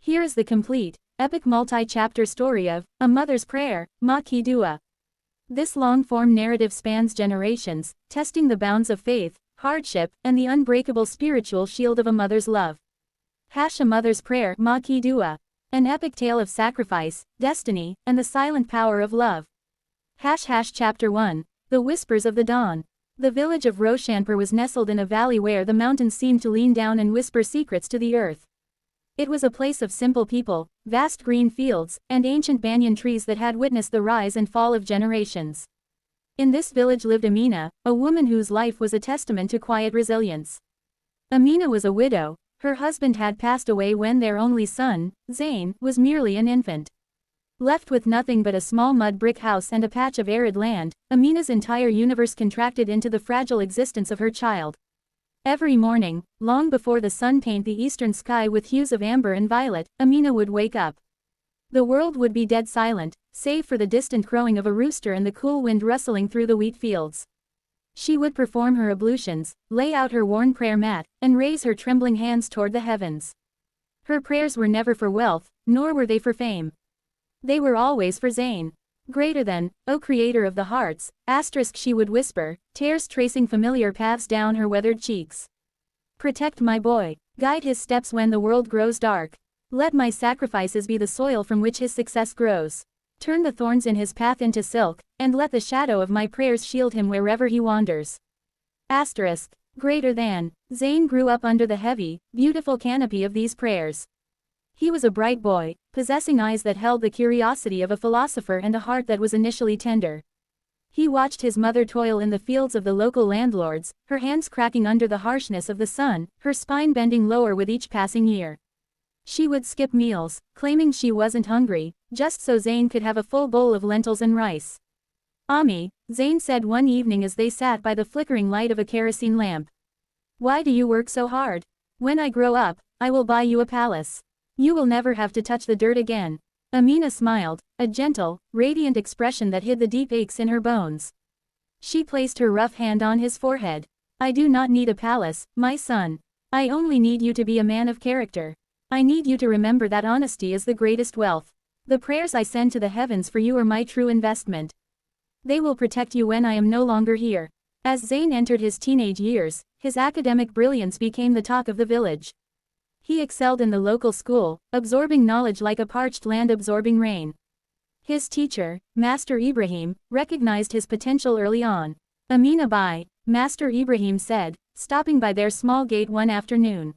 Here is the complete, epic multi-chapter story of A Mother's Prayer, Ma Ki Dua. This long-form narrative spans generations, testing the bounds of faith, hardship, and the unbreakable spiritual shield of a mother's love. A Mother's Prayer, Ma Ki Dua. An epic tale of sacrifice, destiny, and the silent power of love. Chapter 1. The Whispers of the Dawn. The village of Roshanpur was nestled in a valley where the mountains seemed to lean down and whisper secrets to the earth. It was a place of simple people, vast green fields, and ancient banyan trees that had witnessed the rise and fall of generations. In this village lived Ameenah, a woman whose life was a testament to quiet resilience. Ameenah was a widow. Her husband had passed away when their only son, Zain, was merely an infant. Left with nothing but a small mud brick house and a patch of arid land, Ameenah's entire universe contracted into the fragile existence of her child. Every morning, long before the sun painted the eastern sky with hues of amber and violet, Ameenah would wake up. The world would be dead silent, save for the distant crowing of a rooster and the cool wind rustling through the wheat fields. She would perform her ablutions, lay out her worn prayer mat, and raise her trembling hands toward the heavens. Her prayers were never for wealth, nor were they for fame. They were always for Zain. Greater than, O Creator of the hearts, she would whisper, tears tracing familiar paths down her weathered cheeks. Protect my boy. Guide his steps when the world grows dark. Let my sacrifices be the soil from which his success grows. Turn the thorns in his path into silk, and let the shadow of my prayers shield him wherever he wanders. Greater than, Zain grew up under the heavy, beautiful canopy of these prayers. He was a bright boy, possessing eyes that held the curiosity of a philosopher and a heart that was initially tender. He watched his mother toil in the fields of the local landlords, her hands cracking under the harshness of the sun, her spine bending lower with each passing year. She would skip meals, claiming she wasn't hungry, just so Zain could have a full bowl of lentils and rice. Ami, Zain said one evening as they sat by the flickering light of a kerosene lamp. Why do you work so hard? When I grow up, I will buy you a palace. You will never have to touch the dirt again. Ameenah smiled, a gentle, radiant expression that hid the deep aches in her bones. She placed her rough hand on his forehead. I do not need a palace, my son. I only need you to be a man of character. I need you to remember that honesty is the greatest wealth. The prayers I send to the heavens for you are my true investment. They will protect you when I am no longer here. As Zain entered his teenage years, his academic brilliance became the talk of the village. He excelled in the local school, absorbing knowledge like a parched land absorbing rain. His teacher, Master Ibrahim, recognized his potential early on. Ameenah Bai, Master Ibrahim said, stopping by their small gate one afternoon.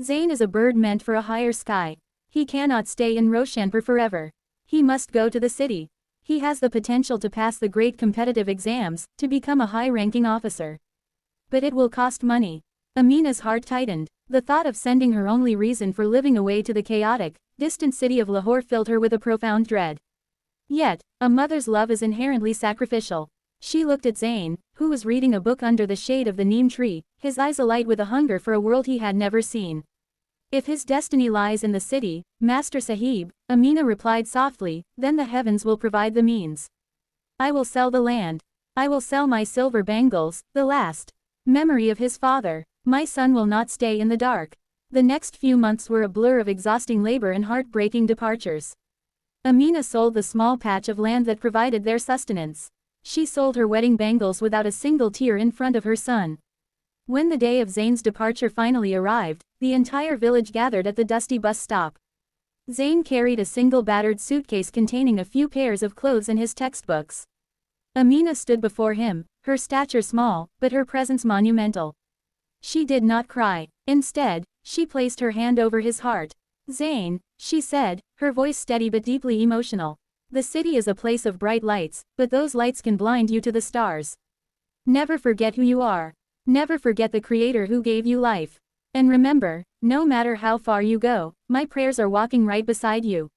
Zain is a bird meant for a higher sky. He cannot stay in Roshanpur forever. He must go to the city. He has the potential to pass the great competitive exams, to become a high-ranking officer. But it will cost money. Ameenah's heart tightened. The thought of sending her only reason for living away to the chaotic, distant city of Lahore filled her with a profound dread. Yet, a mother's love is inherently sacrificial. She looked at Zain, who was reading a book under the shade of the neem tree, his eyes alight with a hunger for a world he had never seen. If his destiny lies in the city, Master Sahib, Ameenah replied softly, then the heavens will provide the means. I will sell the land. I will sell my silver bangles, the last memory of his father. My son will not stay in the dark. The next few months were a blur of exhausting labor and heartbreaking departures. Ameenah sold the small patch of land that provided their sustenance. She sold her wedding bangles without a single tear in front of her son. When the day of Zain's departure finally arrived, the entire village gathered at the dusty bus stop. Zain carried a single battered suitcase containing a few pairs of clothes and his textbooks. Ameenah stood before him, her stature small, but her presence monumental. She did not cry. Instead, she placed her hand over his heart. Zain, she said, her voice steady but deeply emotional. The city is a place of bright lights, but those lights can blind you to the stars. Never forget who you are. Never forget the Creator who gave you life. And remember, no matter how far you go, my prayers are walking right beside you.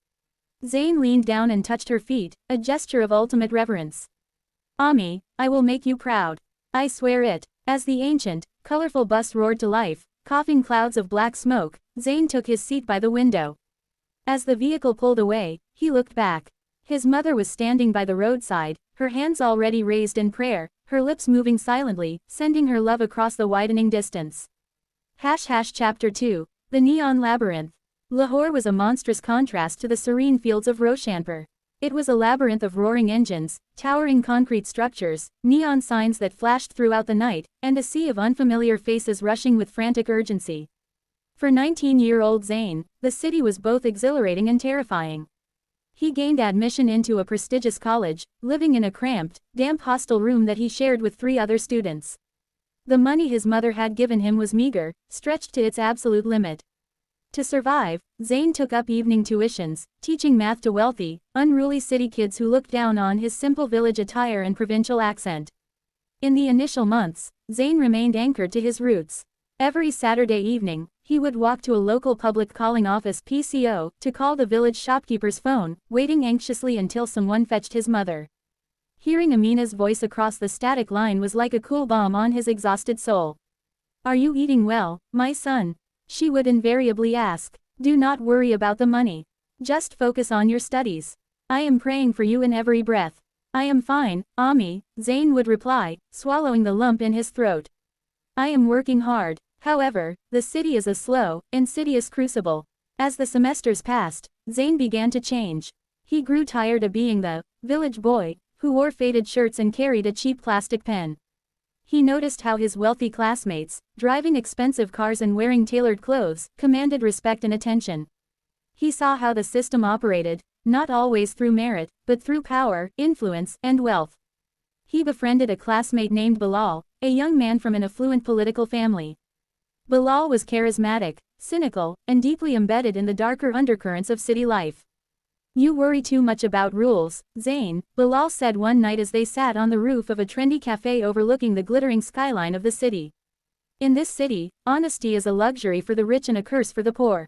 Zain leaned down and touched her feet, a gesture of ultimate reverence. Ami, I will make you proud. I swear it. As the ancient, colorful bus roared to life, coughing clouds of black smoke, Zain took his seat by the window. As the vehicle pulled away, he looked back. His mother was standing by the roadside, her hands already raised in prayer, her lips moving silently, sending her love across the widening distance. Chapter 2. The Neon Labyrinth. Lahore was a monstrous contrast to the serene fields of Roshanpur. It was a labyrinth of roaring engines, towering concrete structures, neon signs that flashed throughout the night, and a sea of unfamiliar faces rushing with frantic urgency. For 19-year-old Zain, the city was both exhilarating and terrifying. He gained admission into a prestigious college, living in a cramped, damp hostel room that he shared with 3 other students. The money his mother had given him was meager, stretched to its absolute limit. To survive, Zain took up evening tuitions, teaching math to wealthy, unruly city kids who looked down on his simple village attire and provincial accent. In the initial months, Zain remained anchored to his roots. Every Saturday evening, he would walk to a local public calling office (PCO) to call the village shopkeeper's phone, waiting anxiously until someone fetched his mother. Hearing Amina's voice across the static line was like a cool balm on his exhausted soul. "Are you eating well, my son?" she would invariably ask. "Do not worry about the money. Just focus on your studies. I am praying for you in every breath." "I am fine, Ami," Zain would reply, swallowing the lump in his throat. "I am working hard." However, the city is a slow, insidious crucible. As the semesters passed, Zain began to change. He grew tired of being the village boy who wore faded shirts and carried a cheap plastic pen. He noticed how his wealthy classmates, driving expensive cars and wearing tailored clothes, commanded respect and attention. He saw how the system operated, not always through merit, but through power, influence, and wealth. He befriended a classmate named Badal, a young man from an affluent political family. Badal was charismatic, cynical, and deeply embedded in the darker undercurrents of city life. "You worry too much about rules, Zain," Badal said one night as they sat on the roof of a trendy cafe overlooking the glittering skyline of the city. "In this city, honesty is a luxury for the rich and a curse for the poor.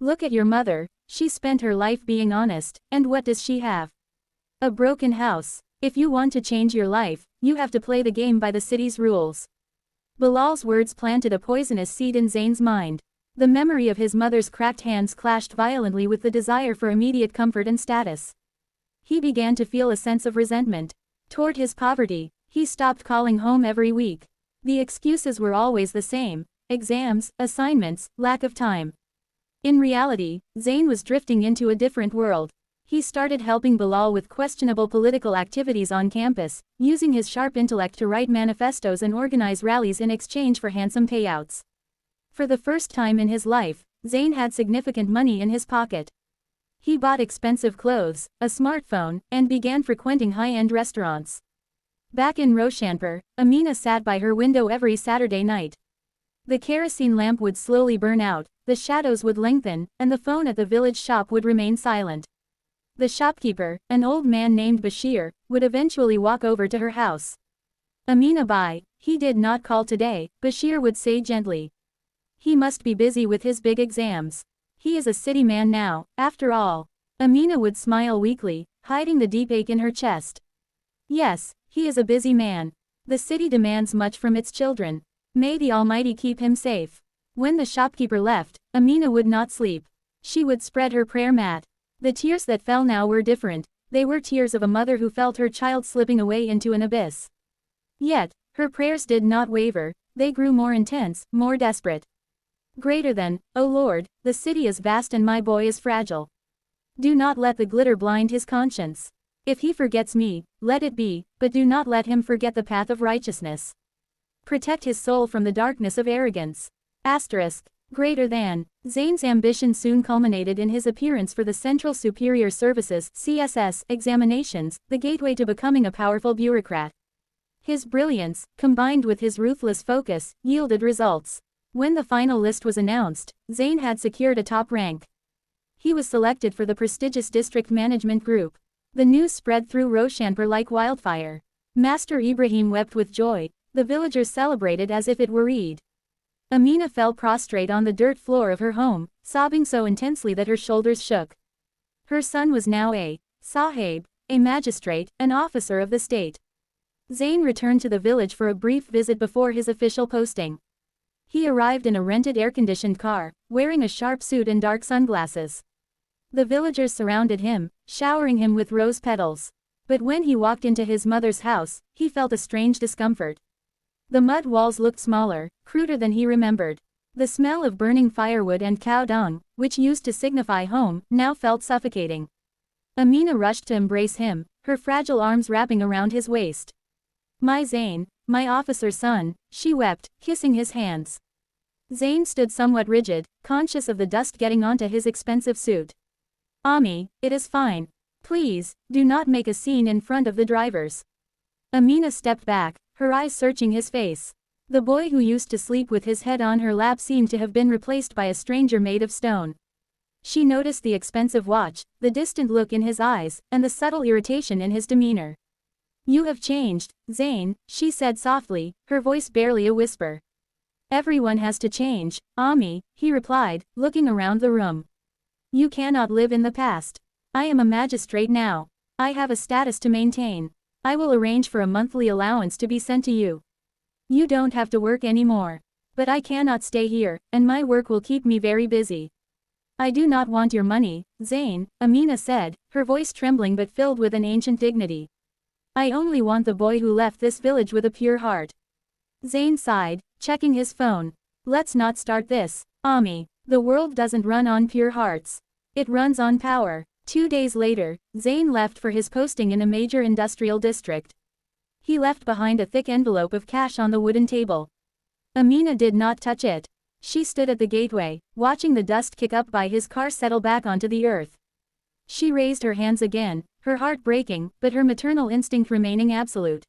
Look at your mother, she spent her life being honest, and what does she have? A broken house. If you want to change your life, you have to play the game by the city's rules." Bilal's words planted a poisonous seed in Zain's mind. The memory of his mother's cracked hands clashed violently with the desire for immediate comfort and status. He began to feel a sense of resentment toward his poverty. He stopped calling home every week. The excuses were always the same: exams, assignments, lack of time. In reality, Zain was drifting into a different world. He started helping Badal with questionable political activities on campus, using his sharp intellect to write manifestos and organize rallies in exchange for handsome payouts. For the first time in his life, Zain had significant money in his pocket. He bought expensive clothes, a smartphone, and began frequenting high-end restaurants. Back in Roshanpur, Amina sat by her window every Saturday night. The kerosene lamp would slowly burn out, the shadows would lengthen, and the phone at the village shop would remain silent. The shopkeeper, an old man named Bashir, would eventually walk over to her house. "Amina bhai, he did not call today," Bashir would say gently. "He must be busy with his big exams. He is a city man now, after all." Amina would smile weakly, hiding the deep ache in her chest. "Yes, he is a busy man. The city demands much from its children. May the Almighty keep him safe." When the shopkeeper left, Amina would not sleep. She would spread her prayer mat. The tears that fell now were different. They were tears of a mother who felt her child slipping away into an abyss. Yet, her prayers did not waver, they grew more intense, more desperate. "Greater than, O Lord, the city is vast and my boy is fragile. Do not let the glitter blind his conscience. If he forgets me, let it be, but do not let him forget the path of righteousness. Protect his soul from the darkness of arrogance." Asterisk. Greater than. Zain's ambition soon culminated in his appearance for the Central Superior Services (CSS) examinations, the gateway to becoming a powerful bureaucrat. His brilliance, combined with his ruthless focus, yielded results. When the final list was announced, Zain had secured a top rank. He was selected for the prestigious district management group. The news spread through Roshanpur like wildfire. Master Ibrahim wept with joy. The villagers celebrated as if it were Eid. Amina fell prostrate on the dirt floor of her home, sobbing so intensely that her shoulders shook. Her son was now a sahib, a magistrate, an officer of the state. Zain returned to the village for a brief visit before his official posting. He arrived in a rented air-conditioned car, wearing a sharp suit and dark sunglasses. The villagers surrounded him, showering him with rose petals. But when he walked into his mother's house, he felt a strange discomfort. The mud walls looked smaller, cruder than he remembered. The smell of burning firewood and cow dung, which used to signify home, now felt suffocating. Ameenah rushed to embrace him, her fragile arms wrapping around his waist. "My Zain, my officer's son," she wept, kissing his hands. Zain stood somewhat rigid, conscious of the dust getting onto his expensive suit. "Ami, it is fine. Please, do not make a scene in front of the drivers." Ameenah stepped back, her eyes searching his face. The boy who used to sleep with his head on her lap seemed to have been replaced by a stranger made of stone. She noticed the expensive watch, the distant look in his eyes, and the subtle irritation in his demeanor. "You have changed, Zain," she said softly, her voice barely a whisper. "Everyone has to change, Ami," he replied, looking around the room. "You cannot live in the past. I am a magistrate now. I have a status to maintain. I will arrange for a monthly allowance to be sent to you. You don't have to work anymore. But I cannot stay here, and my work will keep me very busy." "I do not want your money, Zain," Ameenah said, her voice trembling but filled with an ancient dignity. "I only want the boy who left this village with a pure heart." Zain sighed, checking his phone. "Let's not start this, Ami. The world doesn't run on pure hearts. It runs on power." 2 days later, Zain left for his posting in a major industrial district. He left behind a thick envelope of cash on the wooden table. Ameenah did not touch it. She stood at the gateway, watching the dust kick up by his car settle back onto the earth. She raised her hands again, her heart breaking, but her maternal instinct remaining absolute.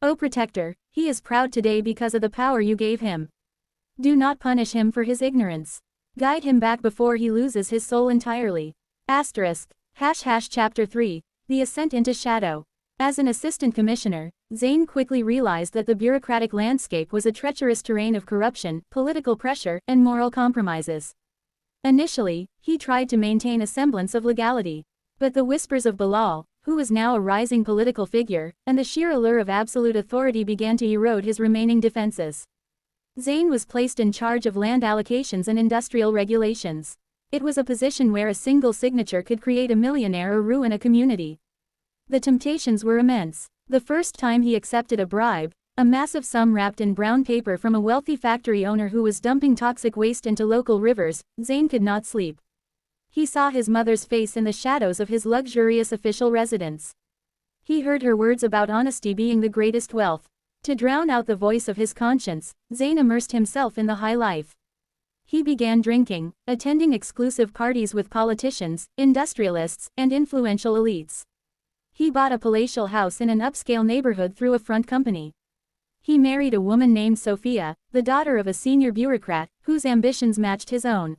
"O protector, he is proud today because of the power you gave him. Do not punish him for his ignorance. Guide him back before he loses his soul entirely." Chapter 3, The Ascent into Shadow. As an assistant commissioner, Zain quickly realized that the bureaucratic landscape was a treacherous terrain of corruption, political pressure, and moral compromises. Initially, he tried to maintain a semblance of legality. But the whispers of Badal, who was now a rising political figure, and the sheer allure of absolute authority began to erode his remaining defenses. Zain was placed in charge of land allocations and industrial regulations. It was a position where a single signature could create a millionaire or ruin a community. The temptations were immense. The first time he accepted a bribe, a massive sum wrapped in brown paper from a wealthy factory owner who was dumping toxic waste into local rivers, Zain could not sleep. He saw his mother's face in the shadows of his luxurious official residence. He heard her words about honesty being the greatest wealth. To drown out the voice of his conscience, Zain immersed himself in the high life. He began drinking, attending exclusive parties with politicians, industrialists, and influential elites. He bought a palatial house in an upscale neighborhood through a front company. He married a woman named Sophia, the daughter of a senior bureaucrat, whose ambitions matched his own.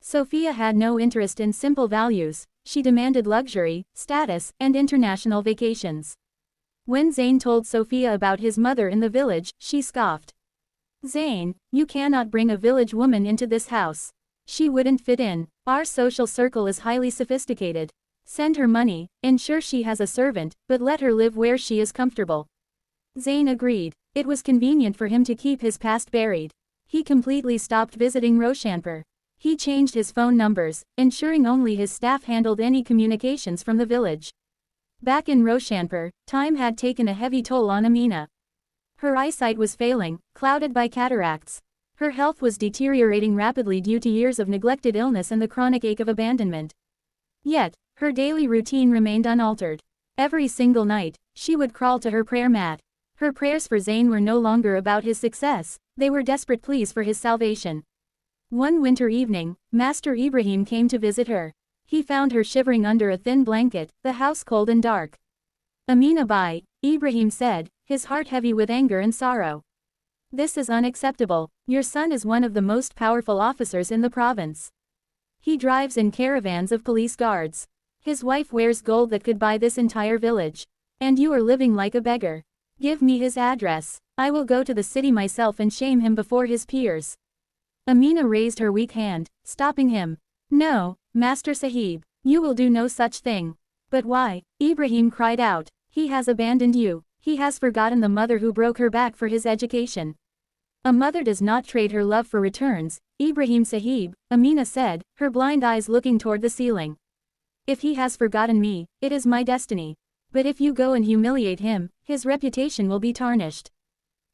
Sophia had no interest in simple values, she demanded luxury, status, and international vacations. When Zain told Sophia about his mother in the village, she scoffed. "Zain, you cannot bring a village woman into this house. She wouldn't fit in. Our social circle is highly sophisticated. Send her money, ensure she has a servant, but let her live where she is comfortable." Zain agreed. It was convenient for him to keep his past buried. He completely stopped visiting Roshanpur. He changed his phone numbers, ensuring only his staff handled any communications from the village. Back in Roshanpur, time had taken a heavy toll on Ameenah. Her eyesight was failing, clouded by cataracts. Her health was deteriorating rapidly due to years of neglected illness and the chronic ache of abandonment. Yet, her daily routine remained unaltered. Every single night, she would crawl to her prayer mat. Her prayers for Zain were no longer about his success, they were desperate pleas for his salvation. One winter evening, Master Ibrahim came to visit her. He found her shivering under a thin blanket, the house cold and dark. "Ameenah Bai," Ibrahim said, his heart heavy with anger and sorrow. "This is unacceptable. Your son is one of the most powerful officers in the province. He drives in caravans of police guards. His wife wears gold that could buy this entire village. And you are living like a beggar. Give me his address. I will go to the city myself and shame him before his peers." Ameenah raised her weak hand, stopping him. "No, Master Sahib, you will do no such thing." "But why?" Ibrahim cried out. "He has abandoned you. He has forgotten the mother who broke her back for his education." "A mother does not trade her love for returns, Ibrahim Sahib," Ameenah said, her blind eyes looking toward the ceiling. "If he has forgotten me, it is my destiny. But if you go and humiliate him, his reputation will be tarnished.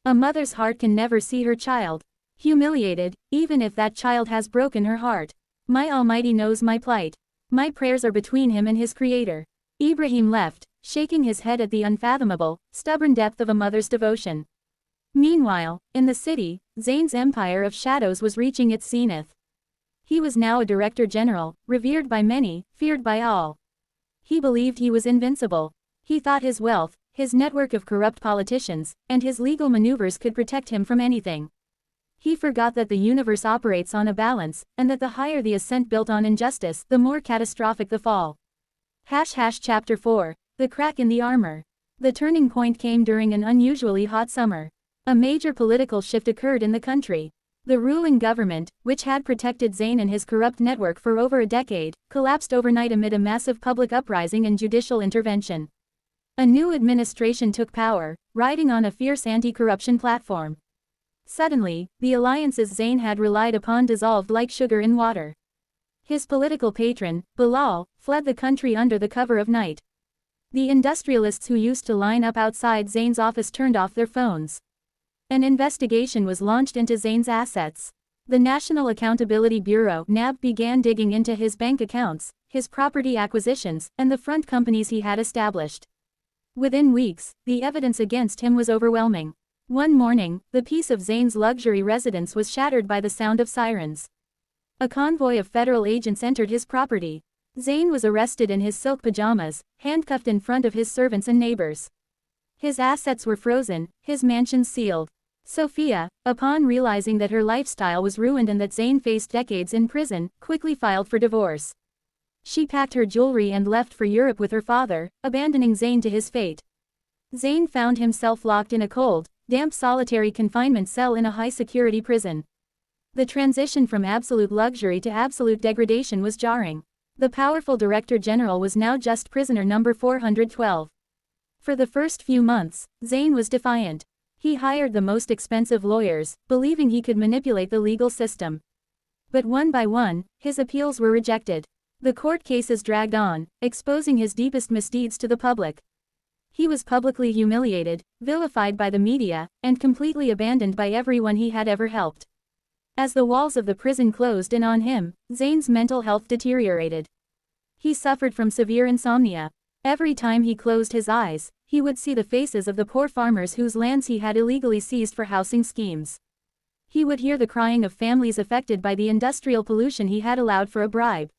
A mother's heart can never see her child. Humiliated, even if that child has broken her heart. My Almighty knows my plight. My prayers are between him and his Creator. Ibrahim left, shaking his head at the unfathomable, stubborn depth of a mother's devotion. Meanwhile, in the city, Zain's empire of shadows was reaching its zenith. He was now a director general, revered by many, feared by all. He believed he was invincible. He thought his wealth, his network of corrupt politicians, and his legal maneuvers could protect him from anything. He forgot that the universe operates on a balance, and that the higher the ascent built on injustice, the more catastrophic the fall. Chapter 4. The Crack in the Armor. The turning point came during an unusually hot summer. A major political shift occurred in the country. The ruling government, which had protected Zain and his corrupt network for over a decade, collapsed overnight amid a massive public uprising and judicial intervention. A new administration took power, riding on a fierce anti-corruption platform. Suddenly, the alliances Zain had relied upon dissolved like sugar in water. His political patron, Badal, fled the country under the cover of night. The industrialists who used to line up outside Zain's office turned off their phones. An investigation was launched into Zain's assets. The National Accountability Bureau (NAB) began digging into his bank accounts, his property acquisitions, and the front companies he had established. Within weeks, the evidence against him was overwhelming. One morning, the peace of Zain's luxury residence was shattered by the sound of sirens. A convoy of federal agents entered his property. Zain was arrested in his silk pajamas, handcuffed in front of his servants and neighbors. His assets were frozen, his mansion sealed. Sophia, upon realizing that her lifestyle was ruined and that Zain faced decades in prison, quickly filed for divorce. She packed her jewelry and left for Europe with her father, abandoning Zain to his fate. Zain found himself locked in a cold, damp solitary confinement cell in a high-security prison. The transition from absolute luxury to absolute degradation was jarring. The powerful Director General was now just prisoner number 412. For the first few months, Zain was defiant. He hired the most expensive lawyers, believing he could manipulate the legal system. But one by one, his appeals were rejected. The court cases dragged on, exposing his deepest misdeeds to the public. He was publicly humiliated, vilified by the media, and completely abandoned by everyone he had ever helped. As the walls of the prison closed in on him, Zain's mental health deteriorated. He suffered from severe insomnia. Every time he closed his eyes, he would see the faces of the poor farmers whose lands he had illegally seized for housing schemes. He would hear the crying of families affected by the industrial pollution he had allowed for a bribe.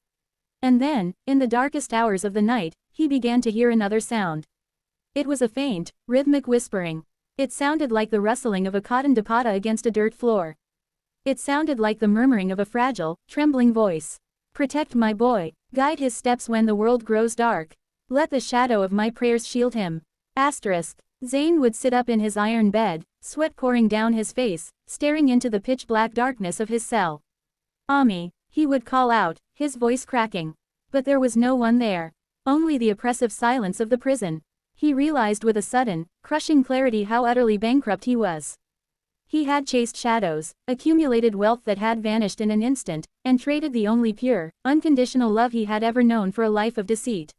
And then, in the darkest hours of the night, he began to hear another sound. It was a faint, rhythmic whispering. It sounded like the rustling of a cotton dupatta against a dirt floor. It sounded like the murmuring of a fragile, trembling voice. Protect my boy. Guide his steps when the world grows dark. Let the shadow of my prayers shield him. Zain would sit up in his iron bed, sweat pouring down his face, staring into the pitch-black darkness of his cell. Ami, he would call out, his voice cracking. But there was no one there. Only the oppressive silence of the prison. He realized with a sudden, crushing clarity how utterly bankrupt he was. He had chased shadows, accumulated wealth that had vanished in an instant, and traded the only pure, unconditional love he had ever known for a life of deceit.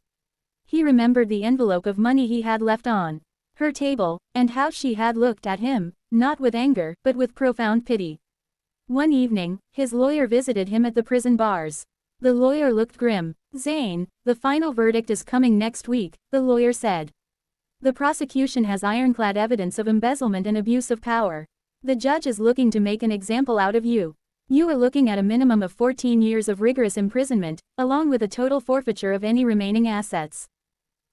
He remembered the envelope of money he had left on her table, and how she had looked at him, not with anger, but with profound pity. One evening, his lawyer visited him at the prison bars. The lawyer looked grim. Zain, the final verdict is coming next week, the lawyer said. The prosecution has ironclad evidence of embezzlement and abuse of power. The judge is looking to make an example out of you. You are looking at a minimum of 14 years of rigorous imprisonment, along with a total forfeiture of any remaining assets.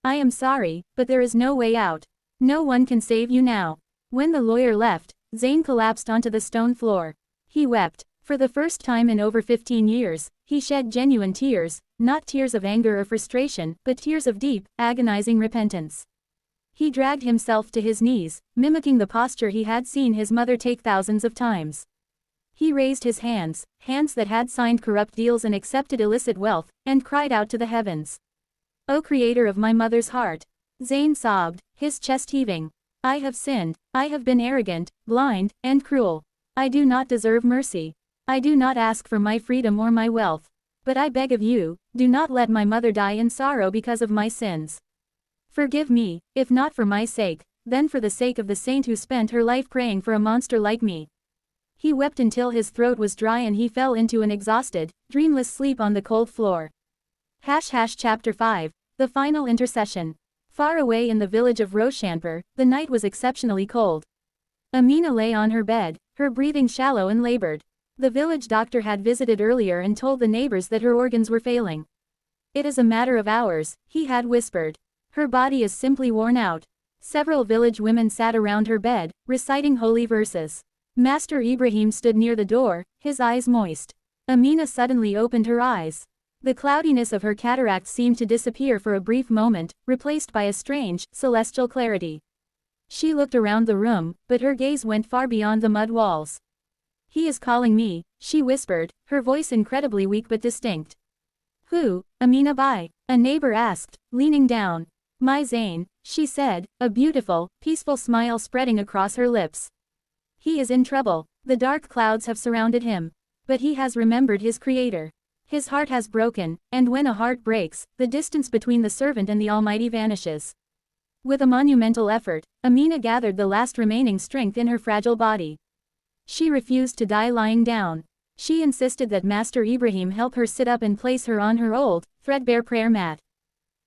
I am sorry, but there is no way out. No one can save you now. When the lawyer left, Zain collapsed onto the stone floor. He wept. For the first time in over 15 years, he shed genuine tears, not tears of anger or frustration, but tears of deep, agonizing repentance. He dragged himself to his knees, mimicking the posture he had seen his mother take thousands of times. He raised his hands, hands that had signed corrupt deals and accepted illicit wealth, and cried out to the heavens. O Creator of my mother's heart! Zain sobbed, his chest heaving. I have sinned, I have been arrogant, blind, and cruel. I do not deserve mercy. I do not ask for my freedom or my wealth. But I beg of you, do not let my mother die in sorrow because of my sins. Forgive me, if not for my sake, then for the sake of the saint who spent her life praying for a monster like me. He wept until his throat was dry and he fell into an exhausted, dreamless sleep on the cold floor. Chapter 5. The Final Intercession. Far away in the village of Roshanpur, the night was exceptionally cold. Ameenah lay on her bed, her breathing shallow and labored. The village doctor had visited earlier and told the neighbors that her organs were failing. It is a matter of hours, he had whispered. Her body is simply worn out. Several village women sat around her bed, reciting holy verses. Master Ibrahim stood near the door, his eyes moist. Ameenah suddenly opened her eyes. The cloudiness of her cataracts seemed to disappear for a brief moment, replaced by a strange, celestial clarity. She looked around the room, but her gaze went far beyond the mud walls. He is calling me, she whispered, her voice incredibly weak but distinct. Who, Ameenah Bai? A neighbor asked, leaning down. My Zain, she said, a beautiful, peaceful smile spreading across her lips. He is in trouble. The dark clouds have surrounded him. But he has remembered his Creator. His heart has broken, and when a heart breaks, the distance between the servant and the Almighty vanishes. With a monumental effort, Ameenah gathered the last remaining strength in her fragile body. She refused to die lying down. She insisted that Master Ibrahim help her sit up and place her on her old, threadbare prayer mat.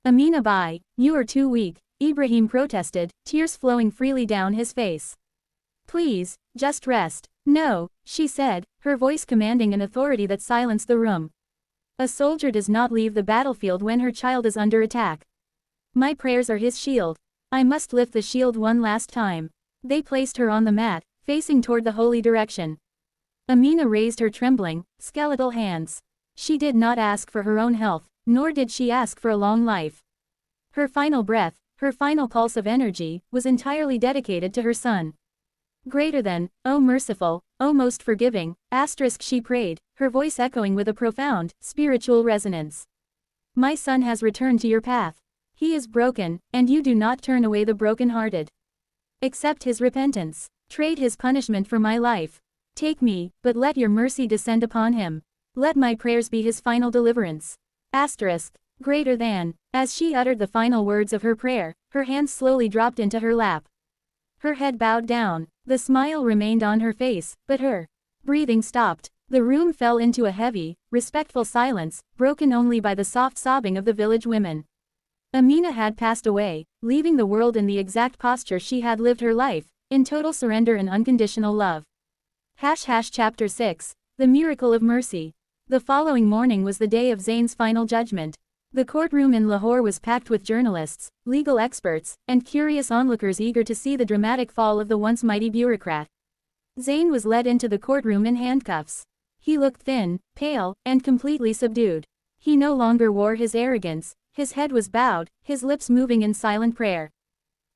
Ameenah Bai, you are too weak, Ibrahim protested, tears flowing freely down his face. Please, just rest. No, she said, her voice commanding an authority that silenced the room. A soldier does not leave the battlefield when her child is under attack. My prayers are his shield. I must lift the shield one last time. They placed her on the mat, facing toward the holy direction. Ameenah raised her trembling, skeletal hands. She did not ask for her own health, nor did she ask for a long life. Her final breath, her final pulse of energy, was entirely dedicated to her son. Greater than, O merciful, O most forgiving, she prayed, her voice echoing with a profound, spiritual resonance. My son has returned to your path. He is broken, and you do not turn away the broken-hearted. Accept his repentance. Trade his punishment for my life. Take me, but let your mercy descend upon him. Let my prayers be his final deliverance. Greater than. As she uttered the final words of her prayer, her hands slowly dropped into her lap. Her head bowed down. The smile remained on her face, but her breathing stopped. The room fell into a heavy, respectful silence, broken only by the soft sobbing of the village women. Ameenah had passed away, leaving the world in the exact posture she had lived her life, in total surrender and unconditional love. Chapter 6. The Miracle of Mercy. The following morning was the day of Zain's final judgment. The courtroom in Lahore was packed with journalists, legal experts, and curious onlookers eager to see the dramatic fall of the once mighty bureaucrat. Zain was led into the courtroom in handcuffs. He looked thin, pale, and completely subdued. He no longer wore his arrogance, his head was bowed, his lips moving in silent prayer.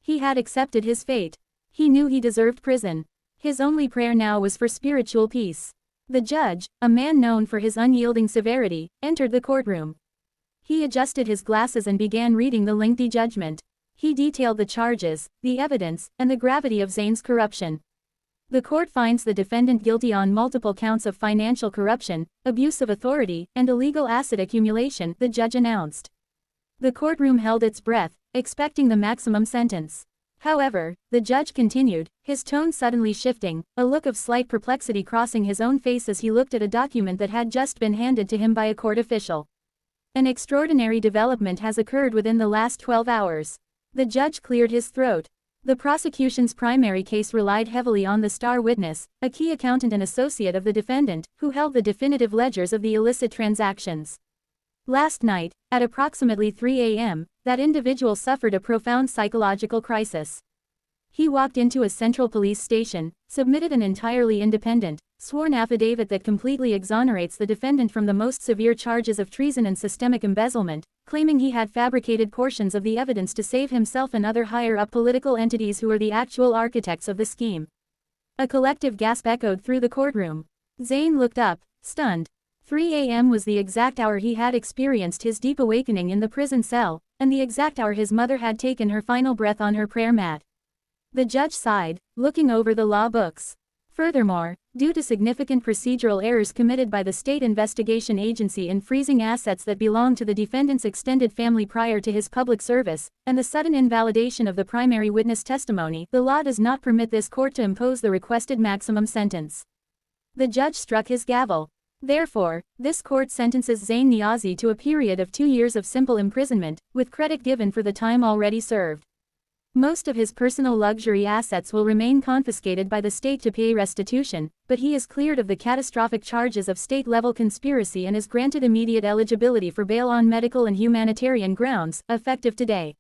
He had accepted his fate. He knew he deserved prison. His only prayer now was for spiritual peace. The judge, a man known for his unyielding severity, entered the courtroom. He adjusted his glasses and began reading the lengthy judgment. He detailed the charges, the evidence, and the gravity of Zain's corruption. The court finds the defendant guilty on multiple counts of financial corruption, abuse of authority, and illegal asset accumulation, the judge announced. The courtroom held its breath, expecting the maximum sentence. However, the judge continued, his tone suddenly shifting, a look of slight perplexity crossing his own face as he looked at a document that had just been handed to him by a court official. An extraordinary development has occurred within the last 12 hours. The judge cleared his throat. The prosecution's primary case relied heavily on the star witness, a key accountant and associate of the defendant, who held the definitive ledgers of the illicit transactions. Last night, at approximately 3 a.m., that individual suffered a profound psychological crisis. He walked into a central police station, submitted an entirely independent, sworn affidavit that completely exonerates the defendant from the most severe charges of treason and systemic embezzlement, claiming he had fabricated portions of the evidence to save himself and other higher-up political entities who are the actual architects of the scheme. A collective gasp echoed through the courtroom. Zain looked up, stunned. 3 a.m. was the exact hour he had experienced his deep awakening in the prison cell, and the exact hour his mother had taken her final breath on her prayer mat. The judge sighed, looking over the law books. Furthermore, due to significant procedural errors committed by the state investigation agency in freezing assets that belonged to the defendant's extended family prior to his public service, and the sudden invalidation of the primary witness testimony, the law does not permit this court to impose the requested maximum sentence. The judge struck his gavel. Therefore, this court sentences Zain Niazi to a period of 2 years of simple imprisonment, with credit given for the time already served. Most of his personal luxury assets will remain confiscated by the state to pay restitution, but he is cleared of the catastrophic charges of state-level conspiracy and is granted immediate eligibility for bail on medical and humanitarian grounds, effective today.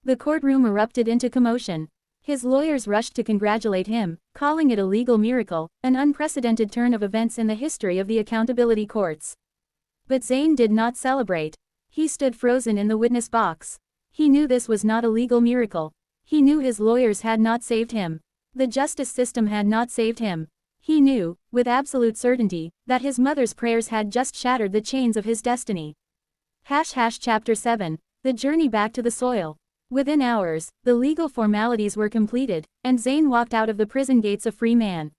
The courtroom erupted into commotion. His lawyers rushed to congratulate him, calling it a legal miracle, an unprecedented turn of events in the history of the accountability courts. But Zain did not celebrate. He stood frozen in the witness box. He knew this was not a legal miracle. He knew his lawyers had not saved him. The justice system had not saved him. He knew, with absolute certainty, that his mother's prayers had just shattered the chains of his destiny. Chapter 7. The Journey Back to the Soil. Within hours, the legal formalities were completed, and Zain walked out of the prison gates a free man.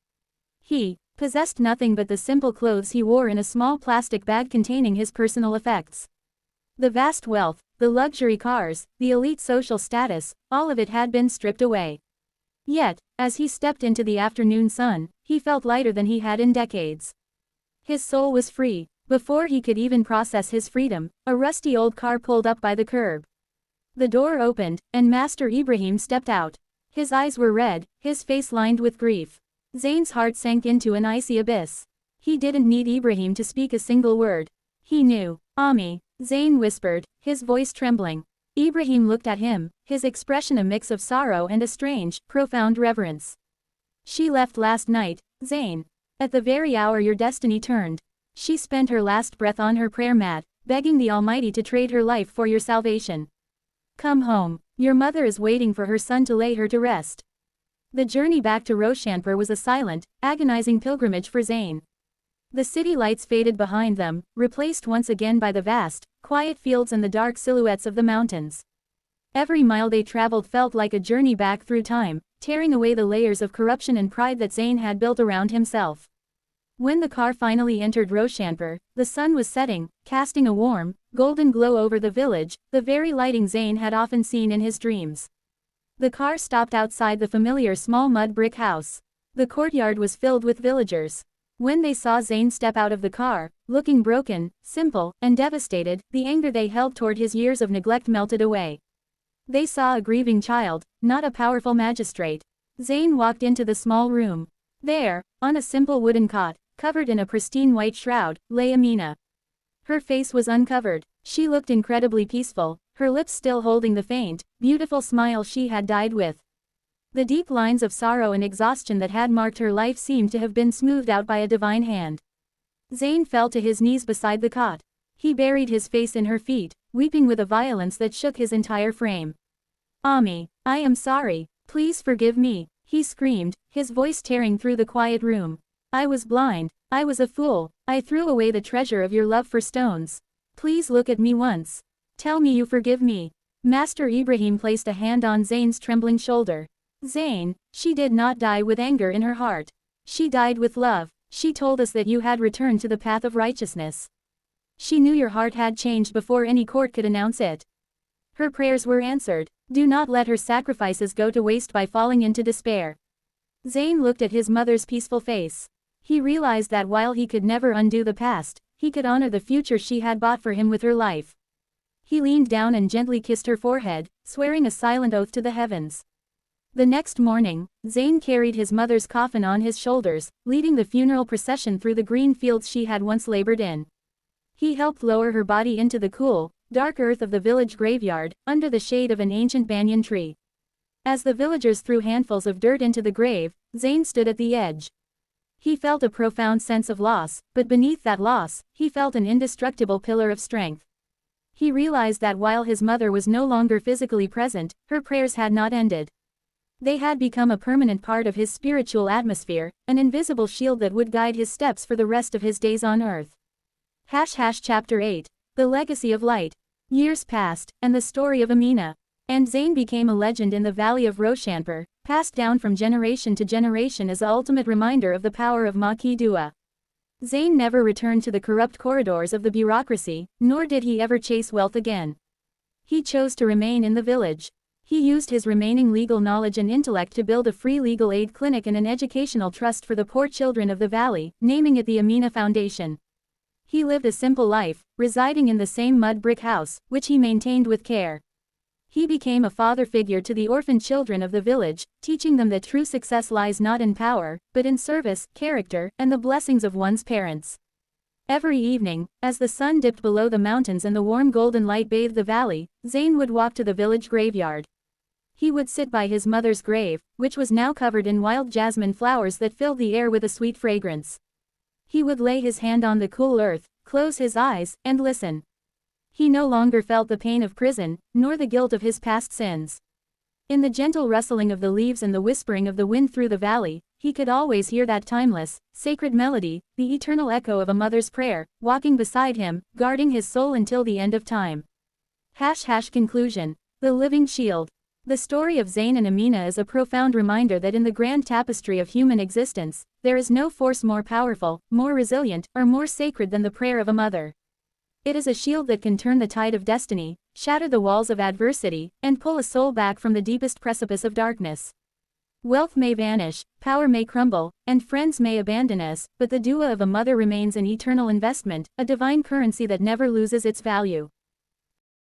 He possessed nothing but the simple clothes he wore in a small plastic bag containing his personal effects. The vast wealth, the luxury cars, the elite social status, all of it had been stripped away. Yet, as he stepped into the afternoon sun, he felt lighter than he had in decades. His soul was free. Before he could even process his freedom, a rusty old car pulled up by the curb. The door opened, and Master Ibrahim stepped out. His eyes were red, his face lined with grief. Zain's heart sank into an icy abyss. He didn't need Ibrahim to speak a single word. He knew. Ami, Zain whispered, his voice trembling. Ibrahim looked at him, his expression a mix of sorrow and a strange, profound reverence. She left last night, Zain. At the very hour your destiny turned. She spent her last breath on her prayer mat, begging the Almighty to trade her life for your salvation. Come home. Your mother is waiting for her son to lay her to rest. The journey back to Roshanpur was a silent, agonizing pilgrimage for Zain. The city lights faded behind them, replaced once again by the vast, quiet fields and the dark silhouettes of the mountains. Every mile they traveled felt like a journey back through time, tearing away the layers of corruption and pride that Zain had built around himself. When the car finally entered Roshanpur, the sun was setting, casting a warm, golden glow over the village, the very lighting Zain had often seen in his dreams. The car stopped outside the familiar small mud brick house. The courtyard was filled with villagers. When they saw Zain step out of the car, looking broken, simple, and devastated, the anger they held toward his years of neglect melted away. They saw a grieving child, not a powerful magistrate. Zain walked into the small room. There, on a simple wooden cot, covered in a pristine white shroud, lay Amina. Her face was uncovered. She looked incredibly peaceful, her lips still holding the faint, beautiful smile she had died with. The deep lines of sorrow and exhaustion that had marked her life seemed to have been smoothed out by a divine hand. Zain fell to his knees beside the cot. He buried his face in her feet, weeping with a violence that shook his entire frame. Ami, I am sorry. Please forgive me, he screamed, his voice tearing through the quiet room. I was blind. I was a fool. I threw away the treasure of your love for stones. Please look at me once. Tell me you forgive me. Master Ibrahim placed a hand on Zain's trembling shoulder. Zain, she did not die with anger in her heart. She died with love. She told us that you had returned to the path of righteousness. She knew your heart had changed before any court could announce it. Her prayers were answered. Do not let her sacrifices go to waste by falling into despair. Zain looked at his mother's peaceful face. He realized that while he could never undo the past, he could honor the future she had bought for him with her life. He leaned down and gently kissed her forehead, swearing a silent oath to the heavens. The next morning, Zain carried his mother's coffin on his shoulders, leading the funeral procession through the green fields she had once labored in. He helped lower her body into the cool, dark earth of the village graveyard, under the shade of an ancient banyan tree. As the villagers threw handfuls of dirt into the grave, Zain stood at the edge. He felt a profound sense of loss, but beneath that loss, he felt an indestructible pillar of strength. He realized that while his mother was no longer physically present, her prayers had not ended. They had become a permanent part of his spiritual atmosphere, an invisible shield that would guide his steps for the rest of his days on earth. Chapter 8. The Legacy of Light. Years passed, and the story of Amina and Zain became a legend in the valley of Roshanpur, passed down from generation to generation as the ultimate reminder of the power of Ma Ki Dua. Zain never returned to the corrupt corridors of the bureaucracy, nor did he ever chase wealth again. He chose to remain in the village. He used his remaining legal knowledge and intellect to build a free legal aid clinic and an educational trust for the poor children of the valley, naming it the Ameenah Foundation. He lived a simple life, residing in the same mud brick house, which he maintained with care. He became a father figure to the orphaned children of the village, teaching them that true success lies not in power, but in service, character, and the blessings of one's parents. Every evening, as the sun dipped below the mountains and the warm golden light bathed the valley, Zain would walk to the village graveyard. He would sit by his mother's grave, which was now covered in wild jasmine flowers that filled the air with a sweet fragrance. He would lay his hand on the cool earth, close his eyes, and listen. He no longer felt the pain of prison, nor the guilt of his past sins. In the gentle rustling of the leaves and the whispering of the wind through the valley, he could always hear that timeless, sacred melody, the eternal echo of a mother's prayer, walking beside him, guarding his soul until the end of time. Conclusion. The Living Shield. The story of Zain and Ameenah is a profound reminder that in the grand tapestry of human existence, there is no force more powerful, more resilient, or more sacred than the prayer of a mother. It is a shield that can turn the tide of destiny, shatter the walls of adversity, and pull a soul back from the deepest precipice of darkness. Wealth may vanish, power may crumble, and friends may abandon us, but the dua of a mother remains an eternal investment, a divine currency that never loses its value.